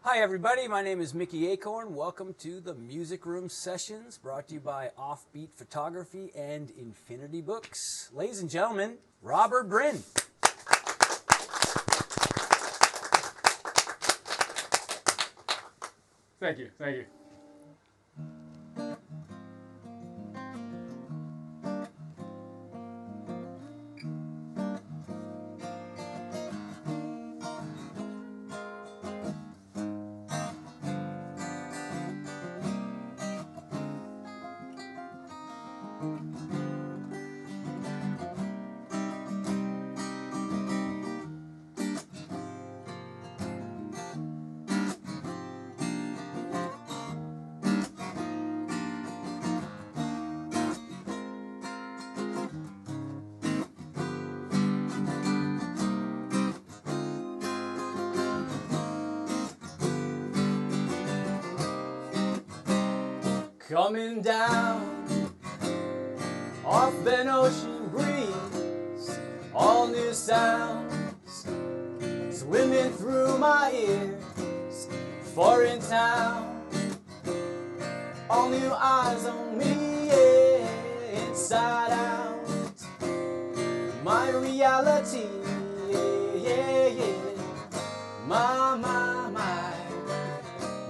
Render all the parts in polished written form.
Hi everybody, my name is Mickey Acorn. Welcome to the Music Room Sessions, brought to you by Offbeat Photography and Infinity Books. Ladies and gentlemen, Robert Bryn. Thank you, thank you. Coming down off an ocean breeze, all new sounds swimming through my ears. Foreign town, all new eyes on me, yeah, inside out. My reality, yeah, yeah, yeah. My,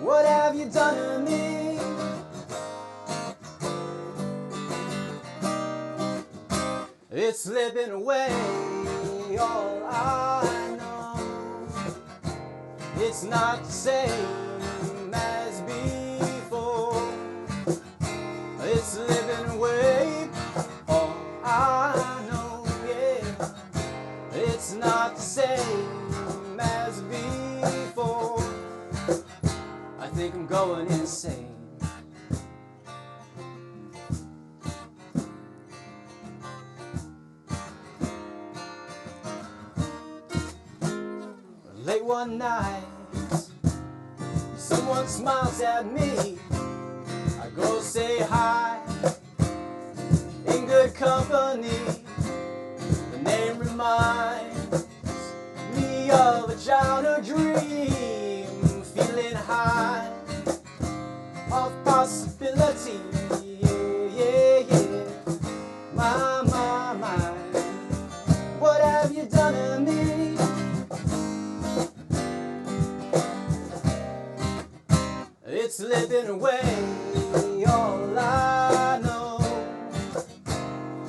what have you done to me? It's slipping away, all I know. It's not the same as before. It's slipping away, all I know, yeah. It's not the same as before. I think I'm going insane. Late one night, someone smiles at me. I go say hi, in good company. The name reminds me of a childhood dream, feeling high of possibility. Yeah, yeah, yeah. My, what have you done to me? It's slipping away, all I know.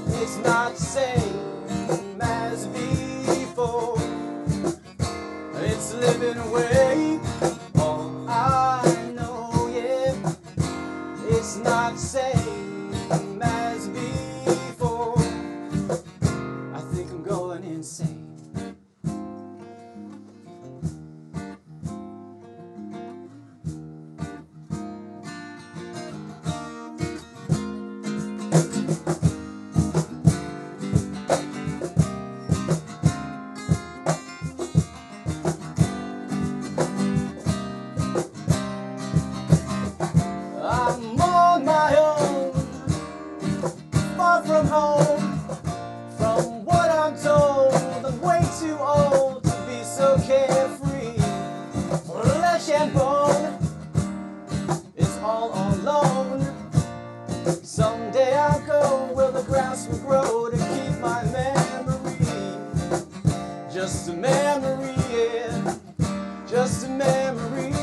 It's not the same as before. It's slipping away, all I know, yeah. It's not the same as before. I think I'm going insane. I'm on my own, far from home. From what I'm told, I'm way too old to be so carefree. Flesh and bone, it's all alone. Someday I'll go where the grass will grow to keep my memory. Just a memory, yeah. Just a memory.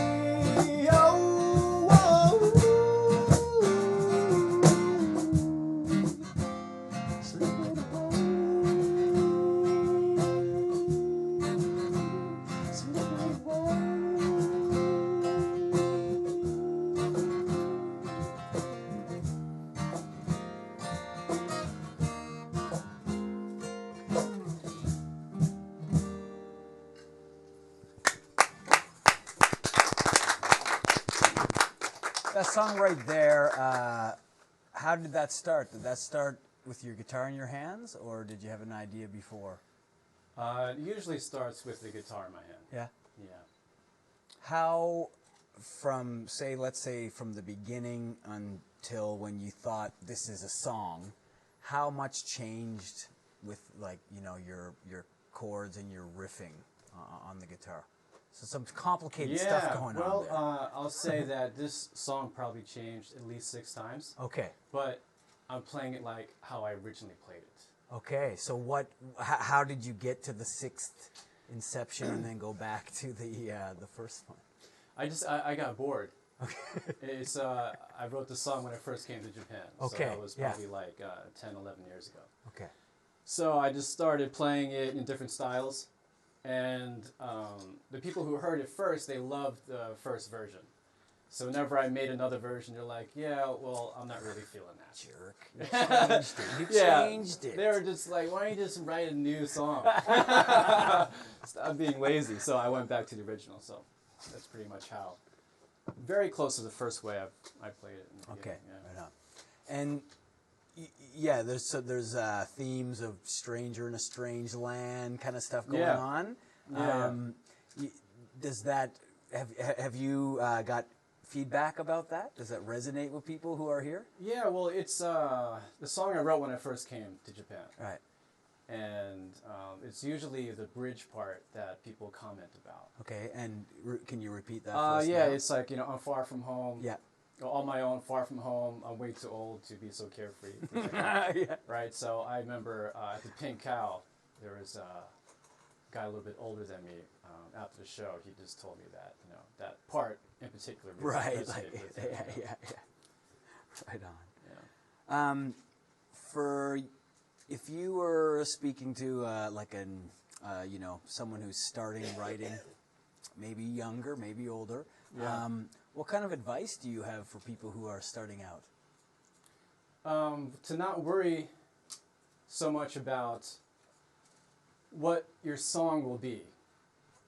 That song right there, how did that start? Did that start with your guitar in your hands, or did you have an idea before? It usually starts with the guitar in my hand. Yeah? Yeah. How, from, say, let's say from the beginning until when you thought this is a song, how much changed with, like, you know, your chords and your riffing on the guitar? So some complicated stuff going on there. I'll say that this song probably changed at least 6 times, Okay. but I'm playing it like how I originally played it. Okay. So how did you get to the 6th inception and then go back to the first one? I got bored. Okay. It's I wrote the song when I first came to Japan. Okay. So that was probably like 10, 11 years ago. Okay. So I just started playing it in different styles, and the people who heard it first, they loved the first version. So whenever I made another version, they're like, "Yeah, well, I'm not really feeling that." Jerk. You changed it. You changed it. They were just like, "Why don't you just write a new song?" Stop being lazy. So I went back to the original. So that's pretty much how. Very close to the first way I played it. In the Okay. yeah. Right on. And yeah, there's themes of stranger in a strange land kind of stuff going on. Does that have you got feedback about that? Does that resonate with people who are here? Yeah, well, it's the song I wrote when I first came to Japan. Right. And it's usually the bridge part that people comment about. Okay, and can you repeat that for us yeah, now? it's like, I'm far from home. Yeah. On my own, far from home. I'm way too old to be so carefree. Yeah. Right, so I remember at the Pink Cow, there was a guy a little bit older than me. After the show, he just told me that, that part in particular. Really Right, resonated with him, yeah. Right on. Yeah. If you were speaking to someone who's starting writing, maybe younger, maybe older, what kind of advice do you have for people who are starting out? To not worry so much about what your song will be,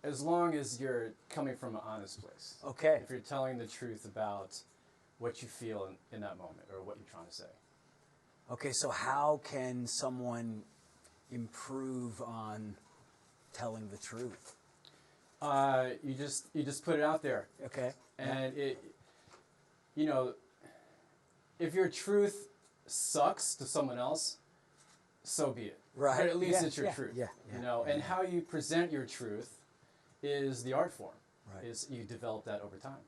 as long as you're coming from an honest place. Okay. If you're telling the truth about what you feel in that moment or what you're trying to say. Okay, so how can someone improve on telling the truth? You just put it out there. Okay. And if your truth sucks to someone else, so be it. Right. But at least it's your truth. Yeah. And how you present your truth is the art form. Right. Is you develop that over time.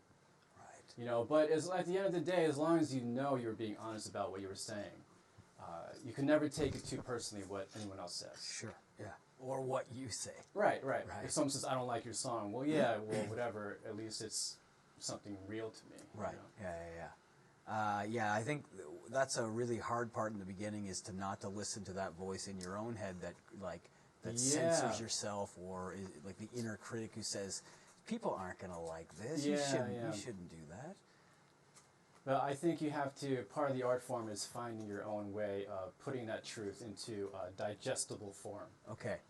Right. But at the end of the day, as long as you know you're being honest about what you were saying, you can never take it too personally what anyone else says. Sure. Yeah. Or what you say. Right. If someone says, "I don't like your song," well, whatever. At least it's something real to me. Right. Yeah. I think that's a really hard part in the beginning, is to not to listen to that voice in your own head that censors yourself, or like the inner critic who says, "People aren't going to like this. You shouldn't do that." Well, I think you have to. Part of the art form is finding your own way of putting that truth into a digestible form. Okay.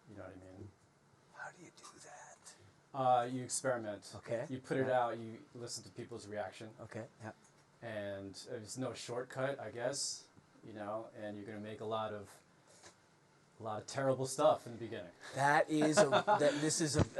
You know what I mean? How do you do that? You experiment. Okay. You put it out. You listen to people's reaction. Okay. Yeah. And there's no shortcut, I guess. And you're going to make a lot of terrible stuff in the beginning.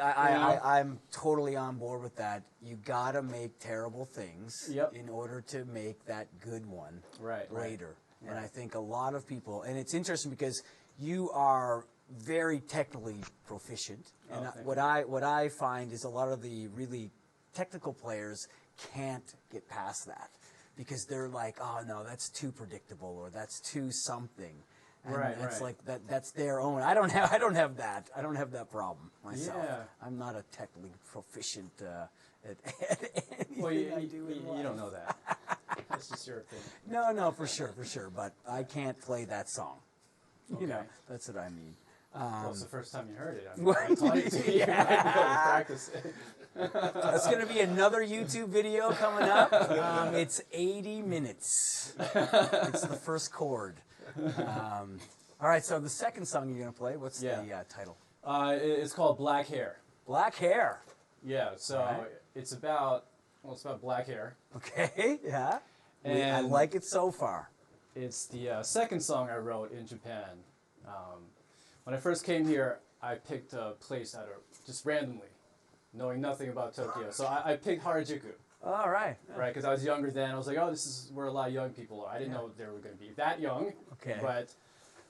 I'm totally on board with that. You got to make terrible things in order to make that good one later. And I think a lot of people, and it's interesting because you are very technically proficient, and what I find is a lot of the really technical players can't get past that because they're like, "Oh no, that's too predictable," or "That's too something." And it's like that's their own. I don't have that. I don't have that problem myself. Yeah. I'm not a technically proficient at anything Well, I do in life. You don't know that. That's just your opinion. No, for sure. But I can't play that song. Okay. That's what I mean. Well, it's the first time you heard it. I taught it to you. You might be able to practice it. That's going to be another YouTube video coming up. It's 80 minutes. It's the first chord. All right, so the second song you're going to play, what's the title? It's called Black Hair. Black Hair. Yeah, so it's about black hair. Okay, yeah. And I like it so far. It's the second song I wrote in Japan. When I first came here, I picked a place just randomly, knowing nothing about Tokyo. So I picked Harajuku. All right. Right, because I was younger then. I was like, oh, this is where a lot of young people are. I didn't know they were going to be that young. Okay. But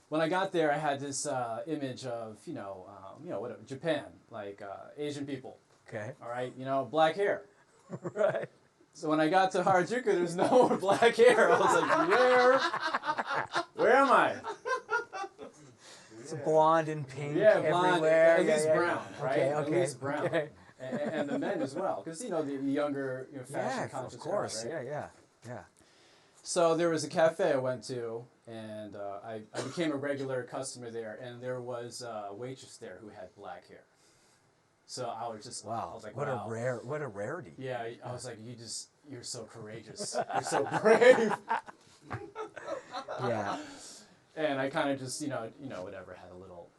when I got there, I had this image of, whatever, Japan, like Asian people. Okay. All right, you know, black hair. Right. So when I got to Harajuku, there's no more black hair. I was like, where am I? It's blonde and pink blonde, everywhere. at least brown, right? Okay, At least brown. Okay. And the men as well, because, you know, the younger, you know, fashion conscious. Of course. Crowd, right? Yeah. So there was a cafe I went to, and I became a regular customer there, and there was a waitress there who had black hair. So I was just, wow. I was like, what wow. what a rarity. Yeah, I was like, you're so courageous. You're so brave. Yeah. And I kind of just, you know, whatever, had a little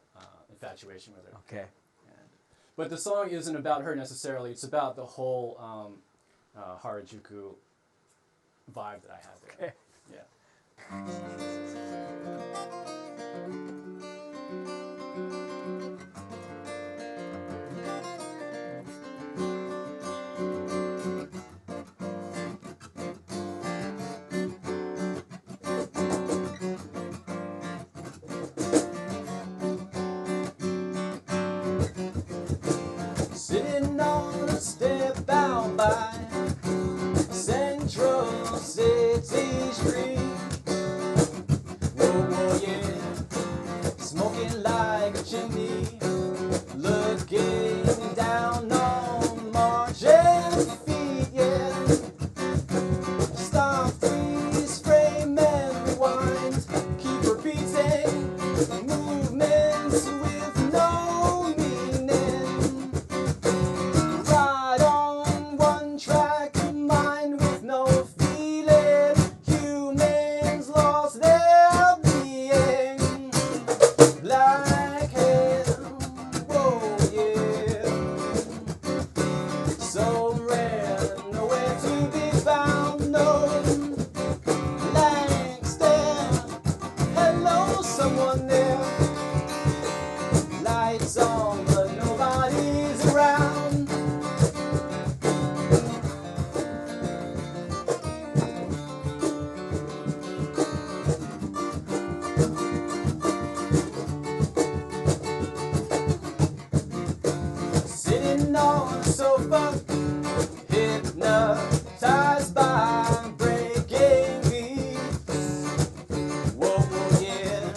infatuation with her. Okay. But the song isn't about her necessarily. It's about the whole Harajuku vibe that I have there. Okay. Yeah. Sitting on a step out by Central City Street. Whoa, yeah. Smoking like a chimney. Looking down on marching feet, yeah. Stop, freeze, frame, and rewind. Keep repeating movements with no meaning. Ride on one track, mind with no feeling. Humans lost their being. Black hair, whoa, yeah. So rare, nowhere to be found, no. Blank stare, hello, someone there. Lights on, but nobody's around. Sitting on a sofa, hypnotized by breaking beats. Whoa, yeah.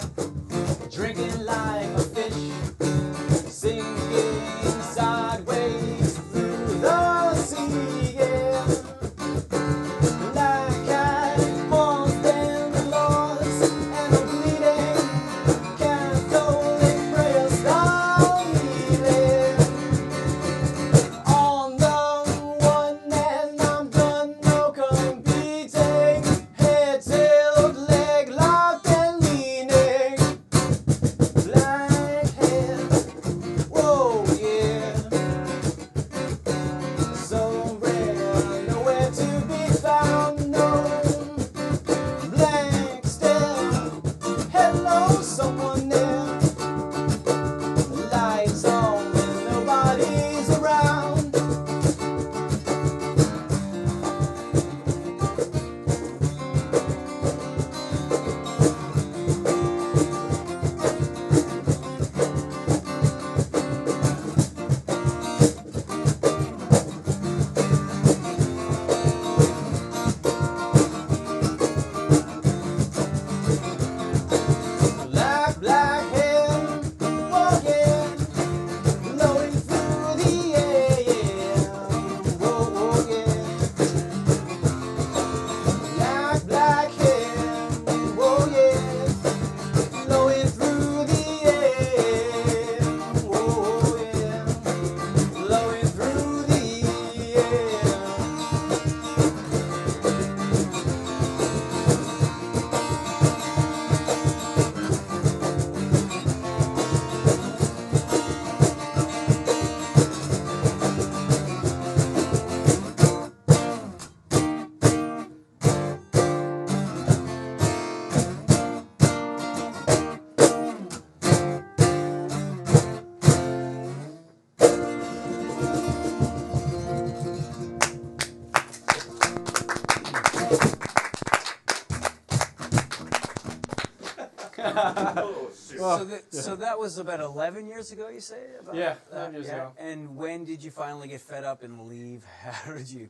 So that was about 11 years ago, you say? Yeah, 11 years ago. And when did you finally get fed up and leave Harajuku?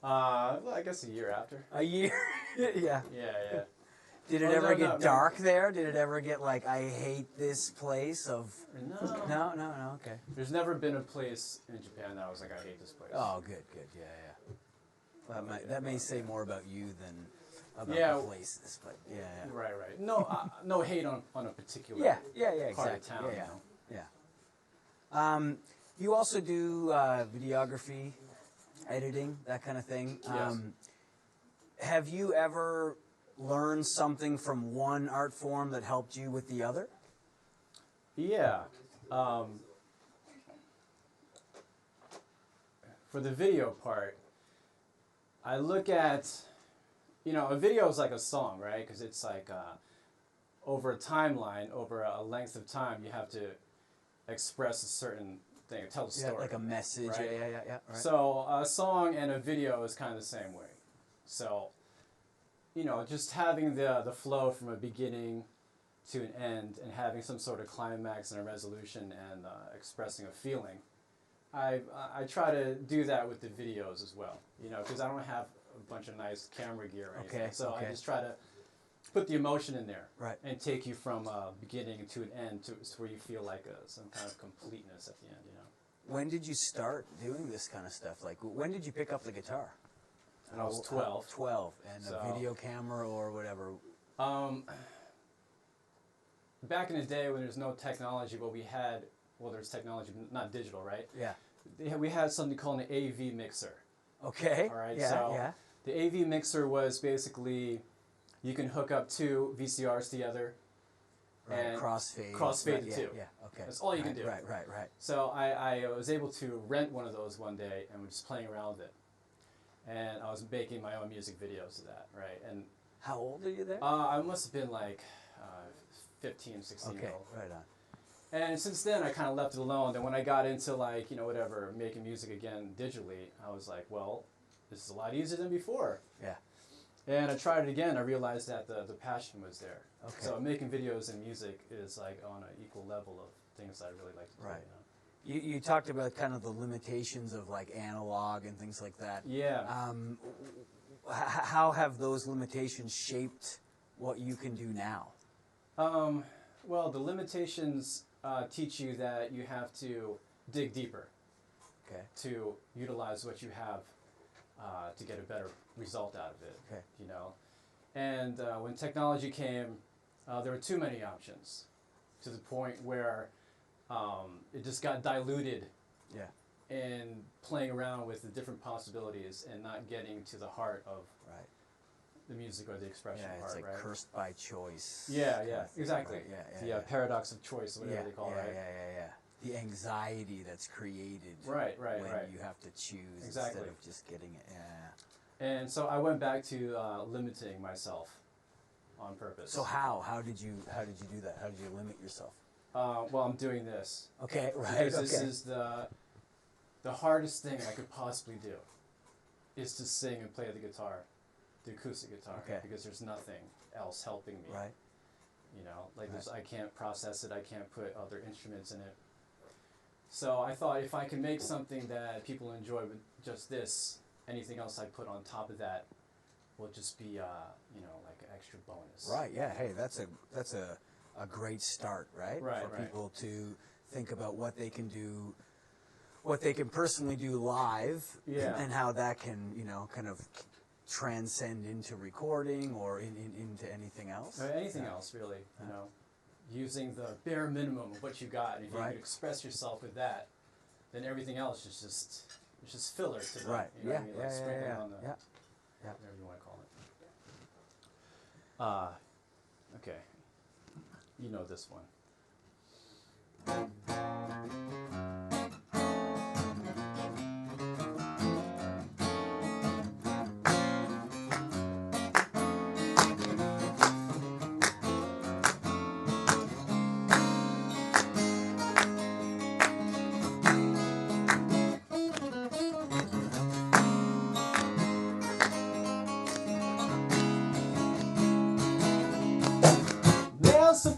Well, I guess a year after. A year? Yeah. Yeah. Did it ever get dark there? Did it ever get like, I hate this place of... No, okay. There's never been a place in Japan that I was like, I hate this place. Oh, good, yeah. That may say more about you than about the places, but yeah. Right. No hate on a particular exactly. part of town. Yeah. You also do videography, editing, that kind of thing. Yes. Have you ever learned something from one art form that helped you with the other? Yeah. For the video part, I look at, a video is like a song, right? Because it's like over a timeline, over a length of time, you have to express a certain thing, tell a story. Like a message, right? Yeah. Right. So a song and a video is kind of the same way. So, just having the flow from a beginning to an end and having some sort of climax and a resolution and expressing a feeling. I try to do that with the videos as well, because I don't have a bunch of nice camera gear or anything. So I just try to put the emotion in there and take you from beginning to an end to where you feel like some kind of completeness at the end, When did you start doing this kind of stuff? Like, when did you pick up the guitar? When I was 12. 12, and a video camera or whatever? Back in the day when there's no technology, what we had, there's technology, not digital, right? Yeah. We had something called an AV mixer. Okay. All right. The AV mixer was basically, you can hook up two VCRs together. Right. And crossfade the two. Yeah. Okay. That's all you can do. Right. So I was able to rent one of those one day and was just playing around with it. And I was making my own music videos of that, right? And how old are you then? I must have been like 15, 16 years old. Right on. And since then, I kind of left it alone. Then when I got into like, making music again digitally, I was like, well, this is a lot easier than before. Yeah. And I tried it again. I realized that the passion was there. Okay. So making videos and music is like on an equal level of things I really like to do. Right. You talked about kind of the limitations of like analog and things like that. Yeah. How have those limitations shaped what you can do now? Well, the limitations teach you that you have to dig deeper to utilize what you have to get a better result out of it. Okay. And when technology came, there were too many options to the point where it just got diluted in playing around with the different possibilities and not getting to the heart of the music or the expression part, it's like cursed by choice. Yeah, exactly. The paradox of choice, whatever they call it. The anxiety that's created when you have to choose instead of just getting it. And so I went back to limiting myself on purpose. So how did you do that? How did you limit yourself? Well, I'm doing this. Okay, right. Because this is the hardest thing I could possibly do is to sing and play the guitar, the acoustic guitar, because there's nothing else helping me. Right. I can't process it. I can't put other instruments in it. So I thought if I can make something that people enjoy with just this, anything else I put on top of that will just be, like an extra bonus. Right. Yeah. Hey, that's a great start, right? For people to think about what they can do, what they can personally do live, and how that can, kind of transcend into recording or into anything else. Anything else, really. Using the bare minimum of what you got, and if you can express yourself with that, then everything else is just filler to the, right. Like sprinkling on the, whatever you want to call it. Okay. You know this one. There's a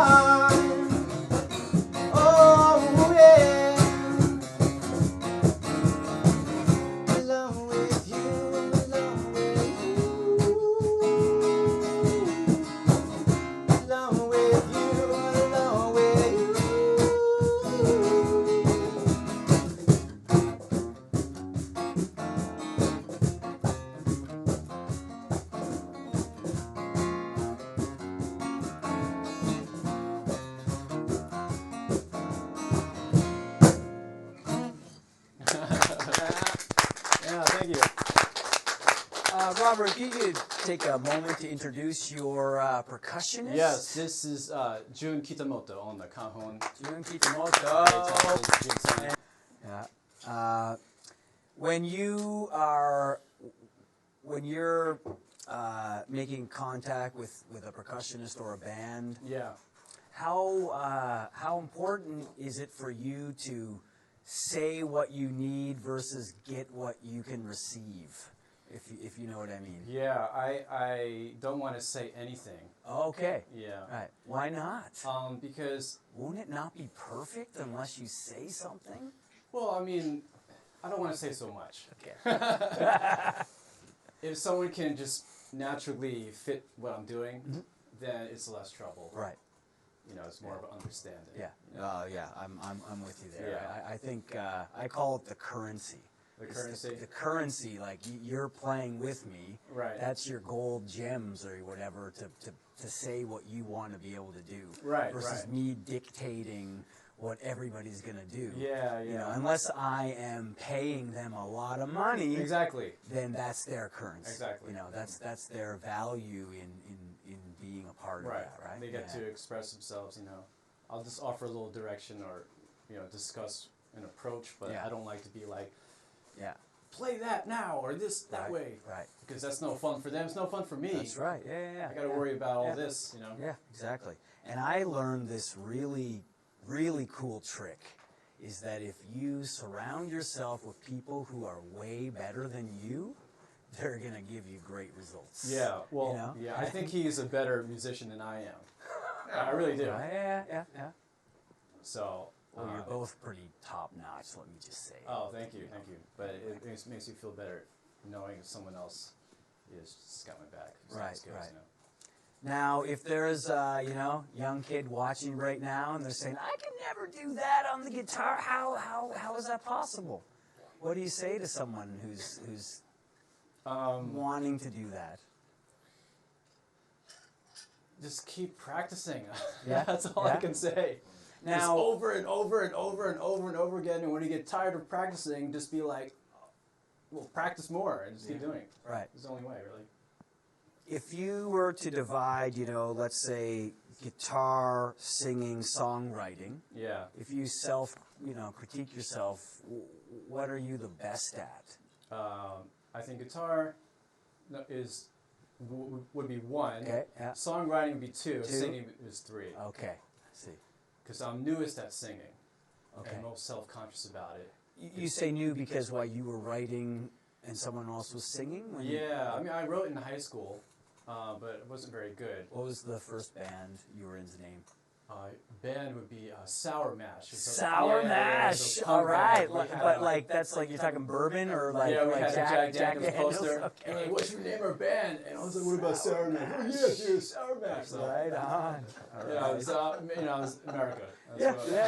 time. Oh yeah, alone with you, alone with you, alone with you, alone with you. Yeah, thank you. Robert, if you could take a moment to introduce your percussionist. Yes, this is Jun Kitamoto on the cajon. Jun Kitamoto. Yeah. When you're making contact with a percussionist or a band, Yeah. how important is it for you to say what you need versus get what you can receive, if you know what I mean? Yeah, I don't want to say anything. Okay. Yeah. Right. Why not? Because, Won't it not be perfect unless you say something? well, I mean, I don't want to say so much. Okay. If someone can just naturally fit what I'm doing, then it's less trouble. Right. You know, it's more of an understanding. Yeah. Yeah. I'm with you there. Yeah. I think I call it the currency. The It's currency? The currency, like you're playing with me. Right. That's your gold gems or whatever to say what you want to be able to do. Right, Versus right. me dictating what everybody's going to do. Yeah, You yeah. know, unless I am paying them a lot of money. Exactly. Then that's their currency. Exactly. You know, that's their value in being a part of Right. that, right? They get to express themselves, you know. I'll just offer a little direction or, you know, discuss an approach, but Yeah. I don't like to be like, Yeah. play that now or that Right, way. right. Because that's no fun for them. It's no fun for me. That's right. Yeah. I got to worry about all this, you know. Yeah, exactly. And I learned this really, really cool trick, is that if you surround yourself with people who are way better than you, they're going to give you great results. Yeah, well, You know? yeah, I think he's a better musician than I am. I really do. Yeah. So, Well, you're both pretty top-notch, let me just say. oh, thank you. But it makes you feel better knowing someone else is just got my back. as Right, this goes, right. you know. Now, if there's a young kid watching right now and they're saying, I can never do that on the guitar, how is that possible? What do you say to someone who's wanting to do that? Just keep practicing. Yeah, That's all I can say. Now, just over and over and over and over and over again. And when you get tired of practicing, just be like, well, practice more and just keep doing it. right. It's the only way, really. If you were to divide, let's say guitar, singing, songwriting, Yeah. if you critique yourself, what are you the best at? I think guitar would be one. Okay, yeah. Songwriting would be two. Singing is three. Okay, I see. Because I'm newest at singing. Okay. And most self-conscious about it. You say new because you were writing and someone else was singing? Yeah, I mean, I wrote in high school, but it wasn't very good. What was the first band you were in's name? Band would be Sour Mash. Sour Mash. All right, but that's like you're talking bourbon or like yeah, we had Jack Daniels Daniels? poster. Okay. Hey, what's your name or band? And I was like, what about Sour Mash? Oh yeah, dude, Sour Mash. So, Right on. yeah, it was, it was America. That's Yeah,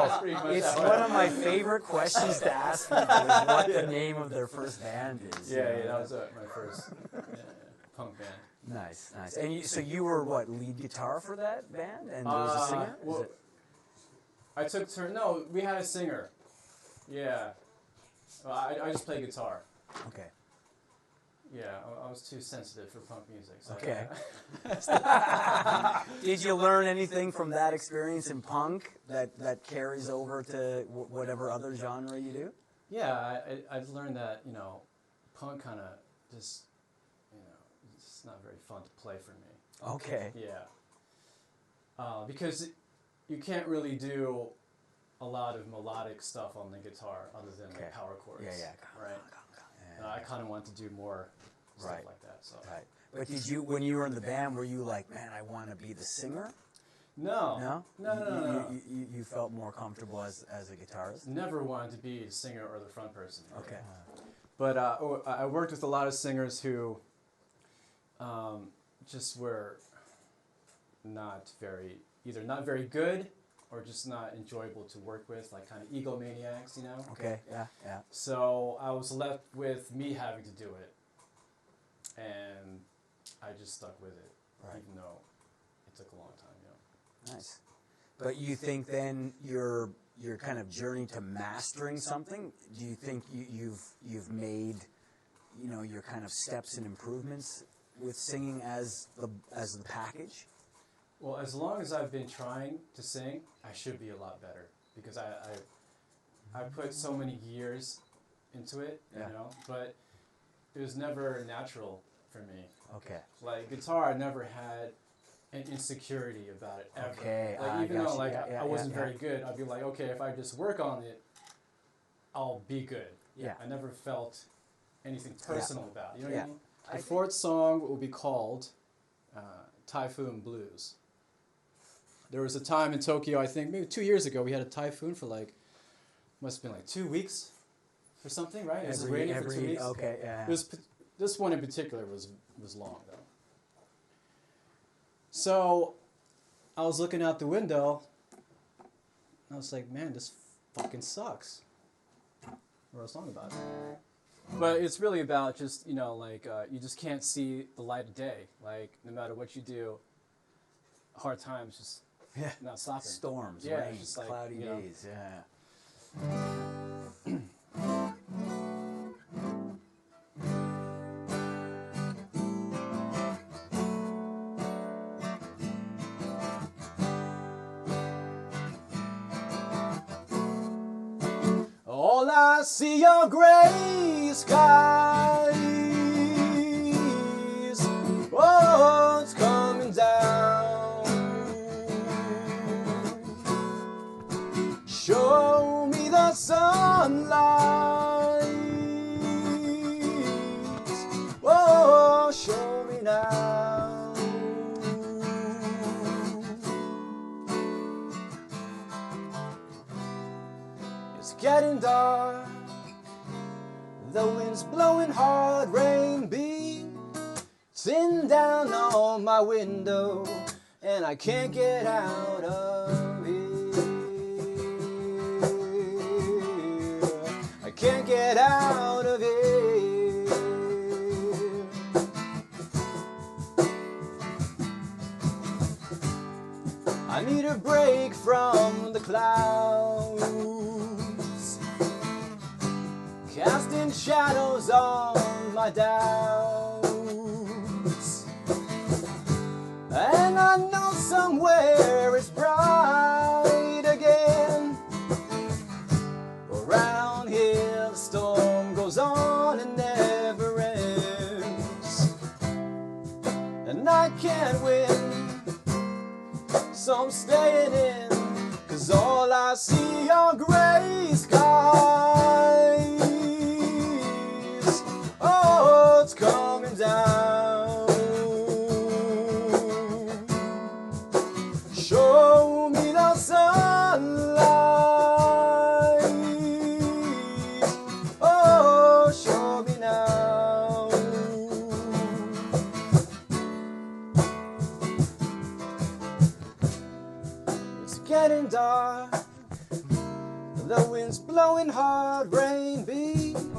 what- No, pretty much it's how it one of my favorite questions to ask people is what the name of their first band is. Yeah, that was my first punk band. Nice. And so you were what, lead guitar for that band, and there was a singer? Is Well, it- I took turn. No, we had a singer. Yeah, I just played guitar. Okay. Yeah, I was too sensitive for punk music. So Okay. Did you learn anything from that experience in punk that carries over to whatever other genre you do? Yeah, I've learned that punk kind of just it's not very fun to play for me. Okay. Yeah. Because you can't really do a lot of melodic stuff on the guitar other than like power chords. Yeah. Right. Yeah. I kind of want to do more stuff like that. So. Right. But when you were in the band, were you like, man, I want to be the singer? No? No. You felt more comfortable as a guitarist? Never wanted to be a singer or the front person. Okay. But I worked with a lot of singers who just were either not very good or just not enjoyable to work with, like kind of egomaniacs, you know? Okay, yeah. So I was left with me having to do it. And I just stuck with it, even though it took a long time, you know. Nice. But you think then your kind of journey to mastering something, do you think you've made, you know, your kind of steps and improvements with singing as the package? Well, as long as I've been trying to sing, I should be a lot better because I put so many years into it, you know, but it was never natural for me. Okay. Like guitar, I never had an insecurity about it ever. Okay. Like even though I wasn't very good, I'd be like, okay, if I just work on it, I'll be good. Yeah. I never felt anything personal about it. You know what I mean? The I fourth song will be called Typhoon Blues. There was a time in Tokyo, I think maybe 2 years ago, we had a typhoon for like, must have been like 2 weeks or something, right? It was raining for 2 weeks. Okay, yeah. This one in particular was long though. So I was looking out the window and I was like, man, this fucking sucks. I wrote a song about it. But it's really about just, you know, like you just can't see the light of day. Like no matter what you do, hard times just not stopping. Storms, yeah, rain, just like, cloudy you know. days, yeah. All I see are gray skies. Oh, it's coming down. Show me the sunlight. Oh, show me now. It's getting dark. The wind's blowing hard, rain beating down on my window, and I can't get out of here. I can't get out of here. I need a break from the clouds, casting shadows on my doubts. And I know somewhere it's bright again. Around here the storm goes on and never ends. And I can't win, so I'm staying in, 'cause all I see are gray skies. Oh, it's coming down. Show me the sunlight. Oh, show me now. It's getting dark. The wind's blowing hard, rain beating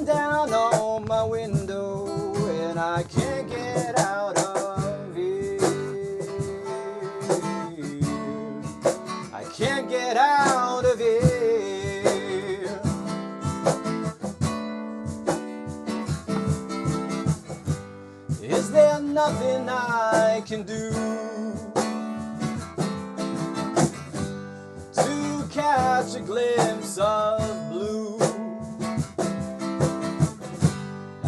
down on my window, and I can't get out of here. I can't get out of here. Is there nothing I can do to catch a glimpse of blue?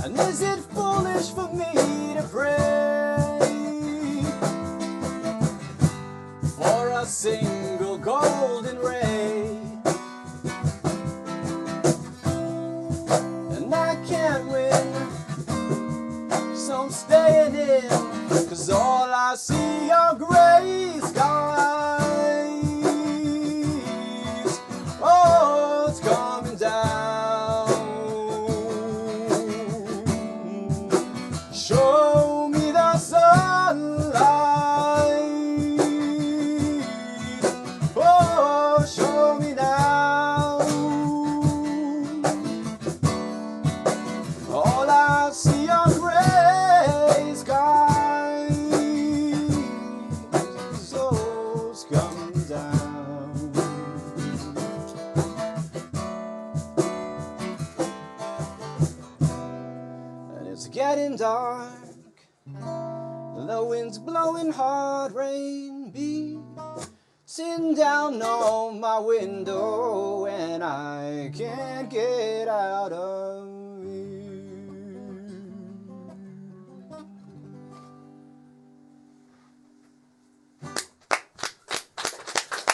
And is it foolish for me to pray for a single golden ray? And I can't win, so I'm staying in, 'cause all I see are gray getting dark. The wind's blowing hard, rain beating down on my window, and I can't get out of here.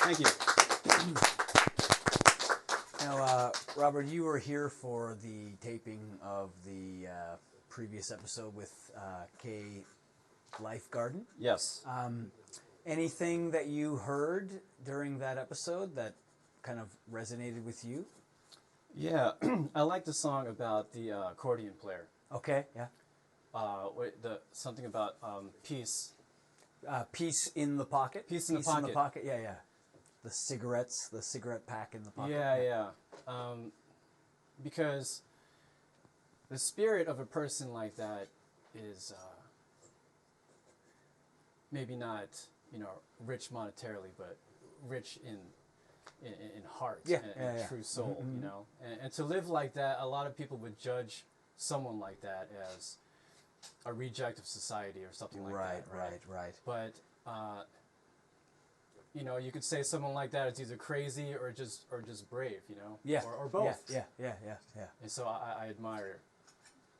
Thank you. Now, Robert, you were here for the taping of the previous episode with Kay Lifegarden. Yes. Anything that you heard during that episode that kind of resonated with you? Yeah, I like the song about the accordion player. Okay, yeah. Something about peace. Peace in the pocket? Peace in the pocket. In the pocket, yeah, yeah. The cigarette pack in the pocket. Yeah. Because the spirit of a person like that is maybe not, rich monetarily, but rich in heart and true soul, Mm-hmm. And to live like that, a lot of people would judge someone like that as a reject of society or something like that. Right. But you could say someone like that is either crazy or just brave, Yeah. or both. Yeah. And so I admire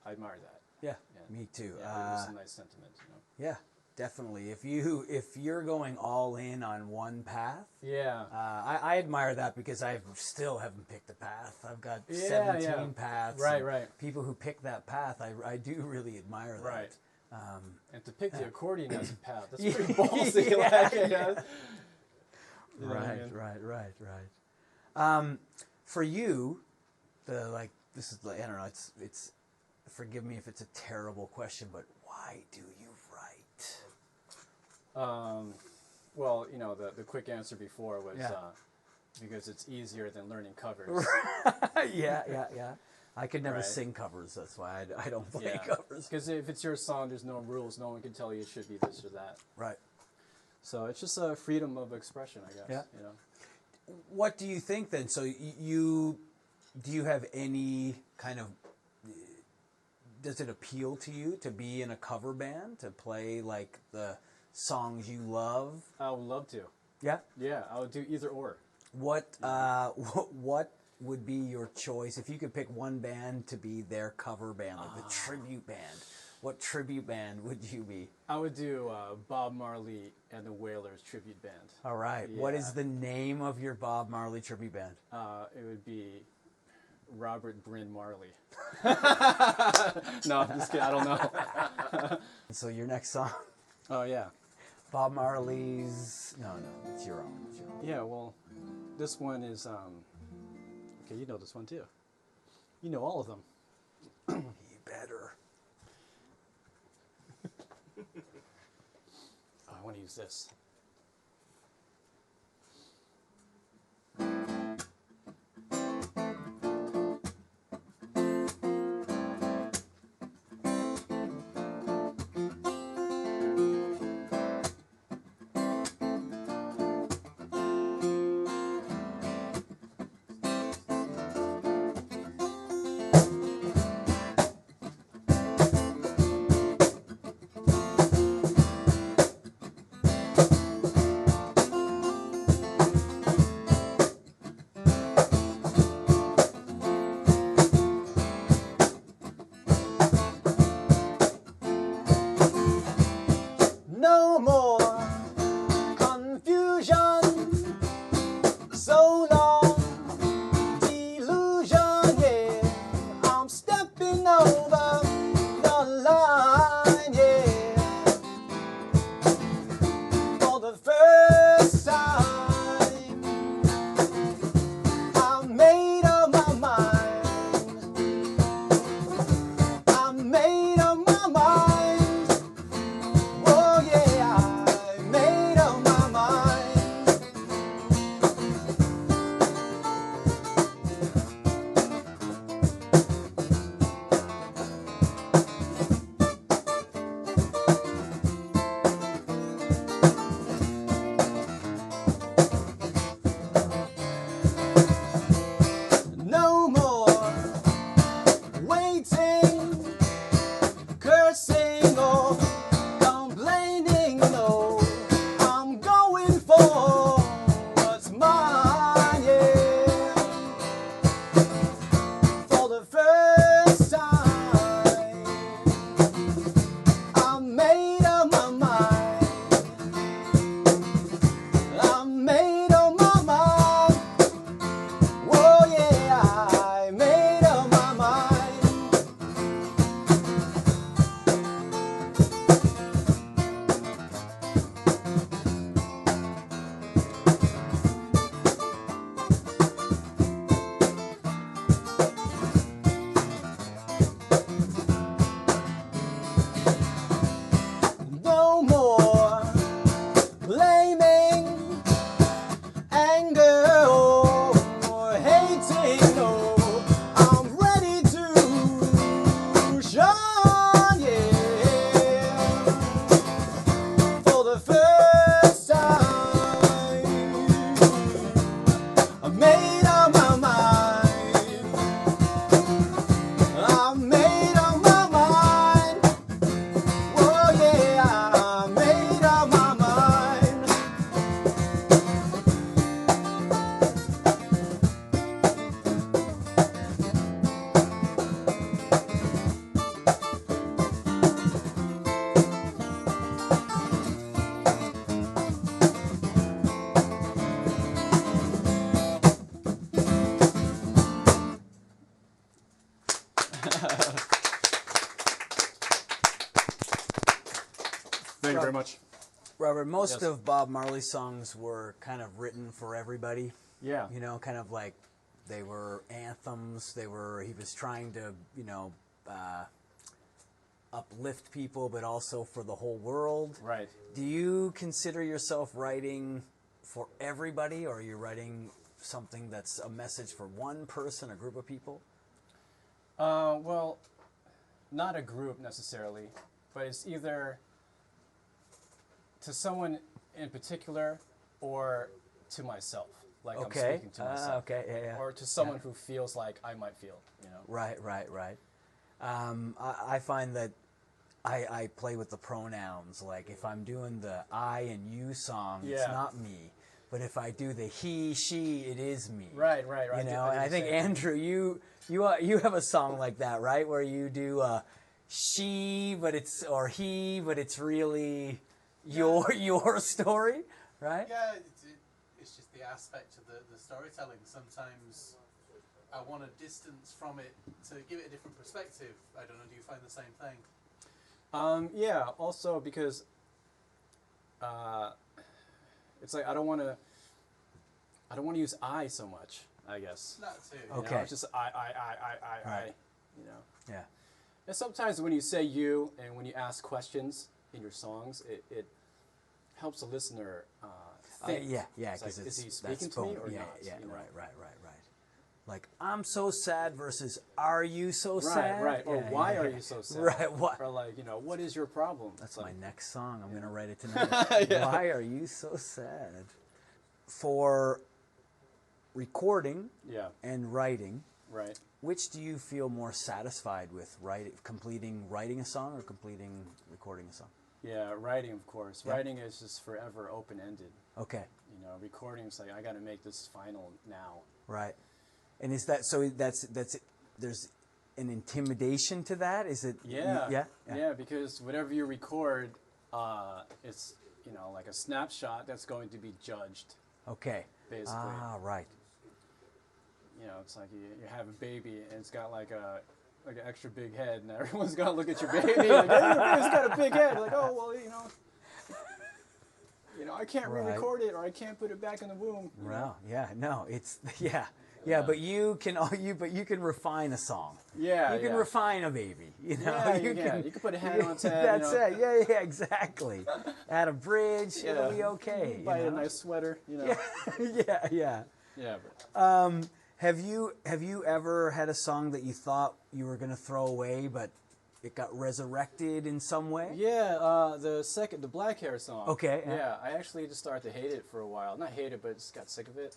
that. Yeah. Me too. Yeah, it was a nice sentiment, Yeah, definitely. If you're going all in on one path, Yeah. I admire that because I still haven't picked a path. I've got Yeah, 17 paths. Right, and right. People who pick that path, I do really admire that. Right. And to pick the accordion as a path, that's pretty Yeah, ballsy. yeah. You know what I mean? Right. For you, this is I don't know. It's. Forgive me if it's a terrible question, but why do you write? Well, the quick answer before was because it's easier than learning covers. Yeah. I could never Right. sing covers. That's why I don't play covers. Because if it's your song, there's no rules. No one can tell you it should be this or that. Right. So it's just a freedom of expression, I guess. Yeah. What do you think then? So do you have any kind of, does it appeal to you to be in a cover band, to play like the songs you love? I would love to. Yeah? Yeah, I would do either or. What would be your choice if you could pick one band to be their cover band, like the tribute band? What tribute band would you be? I would do Bob Marley and the Wailers tribute band. All right. What is Yeah. the name of your Bob Marley tribute band? It would be Robert Bryn Marley. No, I'm just kidding. I don't know. So your next song, Oh, yeah. Bob Marley's... No, it's your own. Yeah, well, this one is... Okay, you know this one too. You know all of them. You better. Oh, I want to use this. No more confusion, so long delusion, yeah. I'm stepping over the line, yeah. For the first time, I made up my mind. I made up my mind. Oh yeah, I made up my mind. I've made up my mind. I've made up my mind. Oh yeah, I've made up my mind. Thank you very much. Robert, most of Bob Marley's songs were kind of written for everybody. Yeah. You know, kind of like they were anthems. He was trying to, uplift people, but also for the whole world. Right. Do you consider yourself writing for everybody, or are you writing something that's a message for one person, a group of people? Well, not a group necessarily, but it's either to someone in particular or to myself, like I'm speaking to myself. Or to someone who feels like I might feel, Right. I find that I play with the pronouns. Like if I'm doing the I and you song, it's not me. But if I do the he, she, it is me. Right. You know, and I think Andrew, you have a song like that, right? Where you do she, but it's or he, but it's really your story, right? Yeah, it's just the aspect of the storytelling. Sometimes I want a distance from it to give it a different perspective. I don't know, do you find the same thing? Yeah, also because it's like I don't want to use I so much, I guess. That too. You know, it's just I, Right. you know. Yeah. And sometimes when you say you and when you ask questions in your songs, it helps the listener think. Yeah, It's like, because is he speaking to me or not? Yeah, you know? right. Like, I'm so sad versus are you so sad? Right. Or why are you so sad? Right. What? Or like, what is your problem? That's like, my next song. I'm going to write it tonight. Why are you so sad? For recording and writing, right. which do you feel more satisfied with, completing writing a song or completing recording a song? Yeah, writing, of course. Yeah. Writing is just forever open-ended. Okay. Recording is like, I got to make this final now. Right. And is that, so that's there's an intimidation to that? Is it? Yeah, because whatever you record, it's, like a snapshot that's going to be judged. Okay. Basically. Ah, right. It's like you have a baby and it's got like an extra big head, and everyone's got to look at your baby like, hey, your baby's got a big head. Like, oh, well, I can't re-record it, or I can't put it back in the womb. Well, it's but you can refine a song. Yeah, you can refine a baby. You can put a hat on its head. That's it. Yeah, exactly. Add a bridge, it'll be okay. Buy a nice sweater. Yeah. But, have you ever had a song that you thought you were going to throw away, but it got resurrected in some way? Yeah, the black hair song. Okay. Yeah, I actually just started to hate it for a while. Not hate it, but just got sick of it.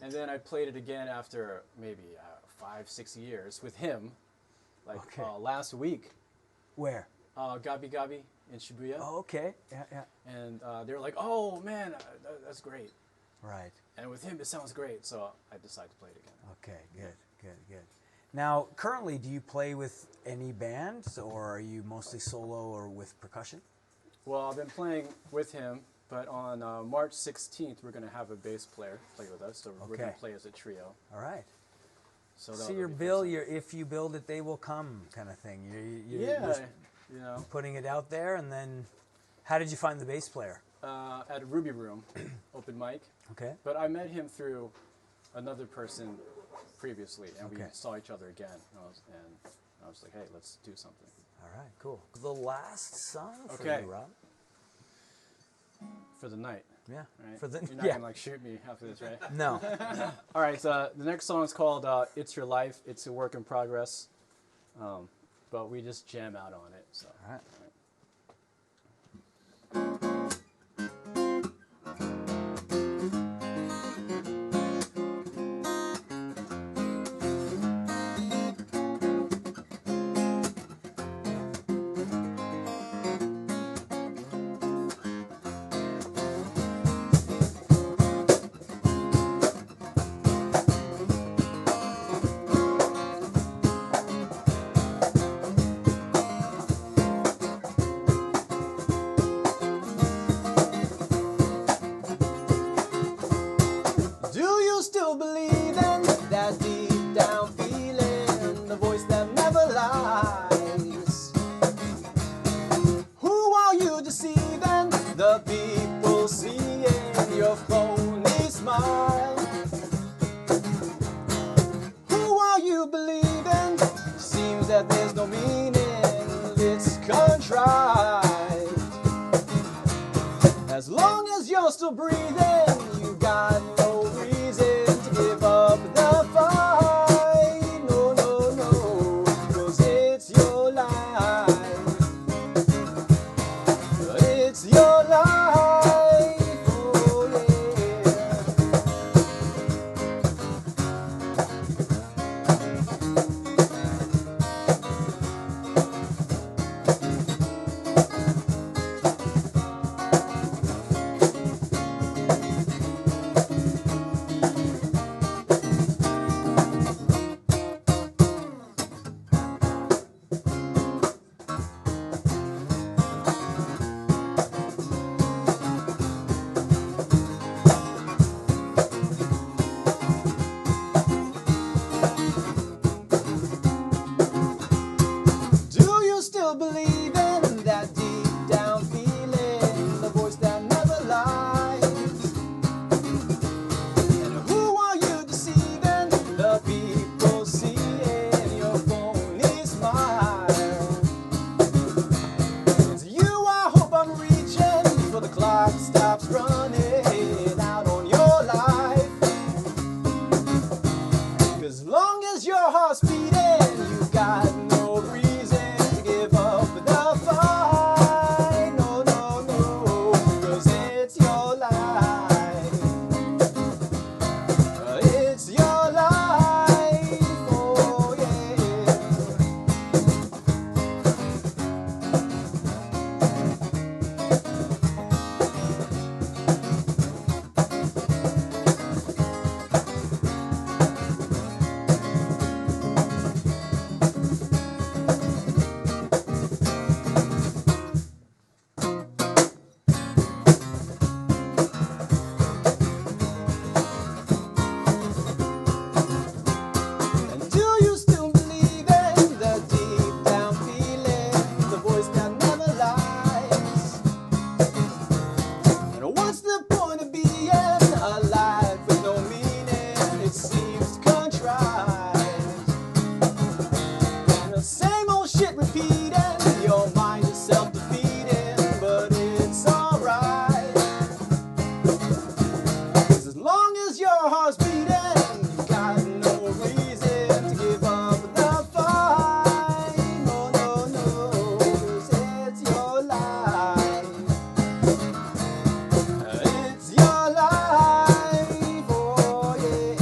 And then I played it again after maybe 5-6 years with him, like last week. Where? Gabi Gabi in Shibuya. Oh, okay. Yeah. And they were like, "Oh man, that's great." Right. And with him, it sounds great, so I decided to play it again. Okay, good. Now, currently, do you play with any bands, or are you mostly solo or with percussion? Well, I've been playing with him, but on March 16th, we're going to have a bass player play with us, so we're going to play as a trio. All right. So your bill, if you build it, they will come kind of thing. You're putting it out there, and then how did you find the bass player? At a Ruby Room, open mic. Okay. But I met him through another person previously, and we saw each other again. And I was like, hey, let's do something. All right, cool. The last song for you, Rob? For the night. Yeah. Right? For the, You're not going to shoot me after this, right? No. All right, so the next song is called It's Your Life. It's a work in progress. But we just jam out on it. So. All right. still believing that deep down feeling, the voice that never lies? Who are you deceiving? The people seeing your phony smile. Who are you believing? Seems that there's no meaning, it's contrived. As long as you're still breathing, you got no reason to give up the fight. No, no, no, 'cause it's your life. It's your life, oh yeah. Do you still believe in that deep down feeling, the voice that never lies? And who are you deceiving? The people seeing your phony smile. It's you I hope I'm reaching before the clock stops running out on your life. 'Cause long as your heart's beating, you got no reason to give up the fight. No, no, no, 'cause it's your life. It's your life, oh yeah. And do you still believe in the deep down feeling, the voice that never lies? And what's the point of being alive with no meaning? It seems contrived. And the same old shit repeating, your mind is self-defeating, but it's alright. 'Cause as long as your heart's beating, you got no reason to give up the fight. No, no, no, 'cause it's your life. It's your life, oh yeah.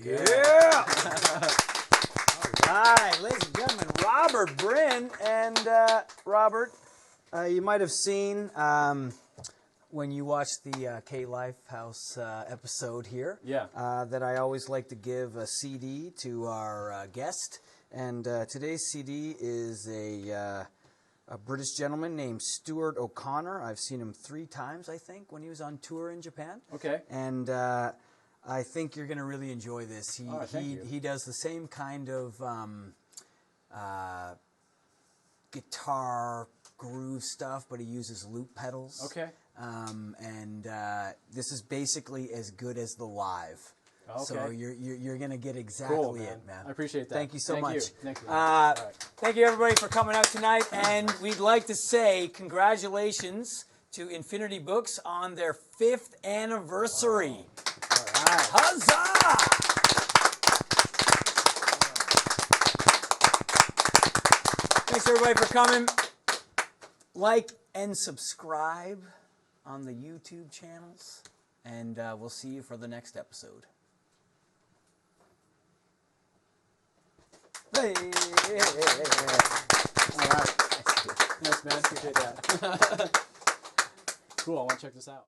Yeah! All right, ladies and gentlemen, Robert Bryn. And Robert, you might have seen when you watched the K Lifehouse episode here that I always like to give a CD to our guest. And today's CD is a British gentleman named Stuart O'Connor. I've seen him 3 times, I think, when he was on tour in Japan. Okay. And I think you're going to really enjoy this. He does the same kind of guitar groove stuff, but he uses loop pedals. Okay. And this is basically as good as the live. Okay. So you're going to get exactly Cool, it, man. I appreciate that. Thank you so Thank much. You. Thank you. All right. Thank you, everybody, for coming out tonight. And we'd like to say congratulations to Infinity Books on their 5th anniversary. All right. Huzzah! Thanks, everybody, for coming. Like and subscribe on the YouTube channels. and we'll see you for the next episode. Hey! All right. Thanks, man. Appreciate that. Cool. I want to check this out.